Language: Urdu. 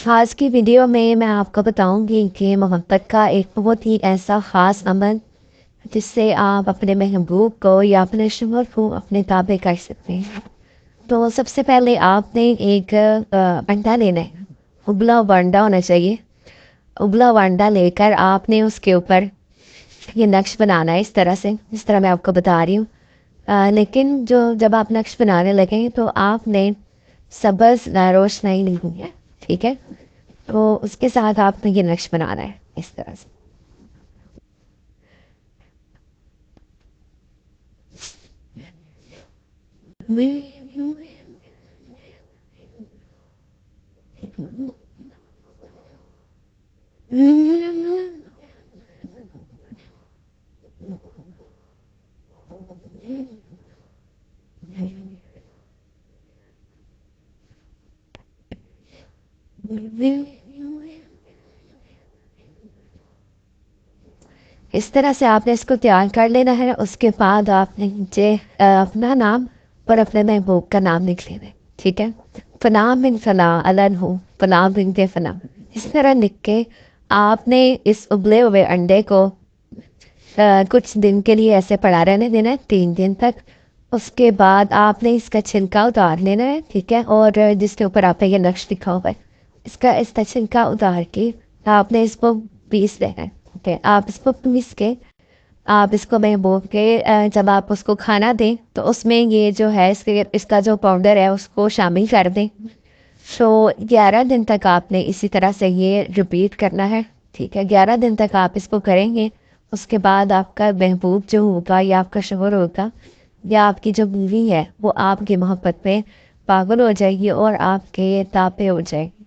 آج کی ویڈیو میں آپ کو بتاؤں گی کہ محبت کا ایک بہت ہی ایسا خاص عمل جس سے آپ اپنے محبوب کو یا اپنے شوہر کو اپنے تابع کر سکتے ہیں۔ تو سب سے پہلے آپ نے ایک انڈا لینا ہے، ابلا ہوا انڈا ہونا چاہیے۔ ابلا ہوا انڈا لے کر آپ نے اس کے اوپر یہ نقش بنانا ہے، اس طرح سے، جس طرح میں آپ کو بتا رہی ہوں۔ لیکن جب آپ نقش بنانے لگیں تو آپ نے سبز روشنائی لینی ہے، ٹھیک ہے؟ تو اس کے ساتھ آپ نے یہ نقش بنانا ہے اس طرح سے۔ اس طرح سے آپ نے اس کو تیار کر لینا ہے۔ اس کے بعد آپ نے نیچے اپنا نام اور اپنے محبوب کا نام لکھ لینا ہے، ٹھیک ہے؟ فلاں بن فلاں علن ہوں، فلاں بن فلاں، اس طرح لکھ کے آپ نے اس ابلے ہوئے انڈے کو کچھ دن کے لیے ایسے پڑا رہنے دینا ہے، 3 دن تک۔ اس کے بعد آپ نے اس کا چھلکا اتار لینا ہے، ٹھیک ہے؟ اور جس کے اوپر آپ نے یہ نقش لکھا ہوا ہے، اس کا چھلکا اتار کے آپ نے اس کو پیس لینا ہے، ٹھیک ہے؟ آپ اس کو پیس کے آپ اس کو محبوب کے جب آپ اس کو کھانا دیں تو اس میں یہ جو ہے اس کا جو پاؤڈر ہے اس کو شامل کر دیں۔ سو 11 دن تک آپ نے اسی طرح سے یہ رپیٹ کرنا ہے، ٹھیک ہے؟ 11 دن تک آپ اس کو کریں گے۔ اس کے بعد آپ کا محبوب جو ہوگا یا آپ کا شوہر ہوگا یا آپ کی جو بیوی ہے وہ آپ کی محبت میں پاگل ہو جائے گی اور آپ کے تابع ہو جائے گی۔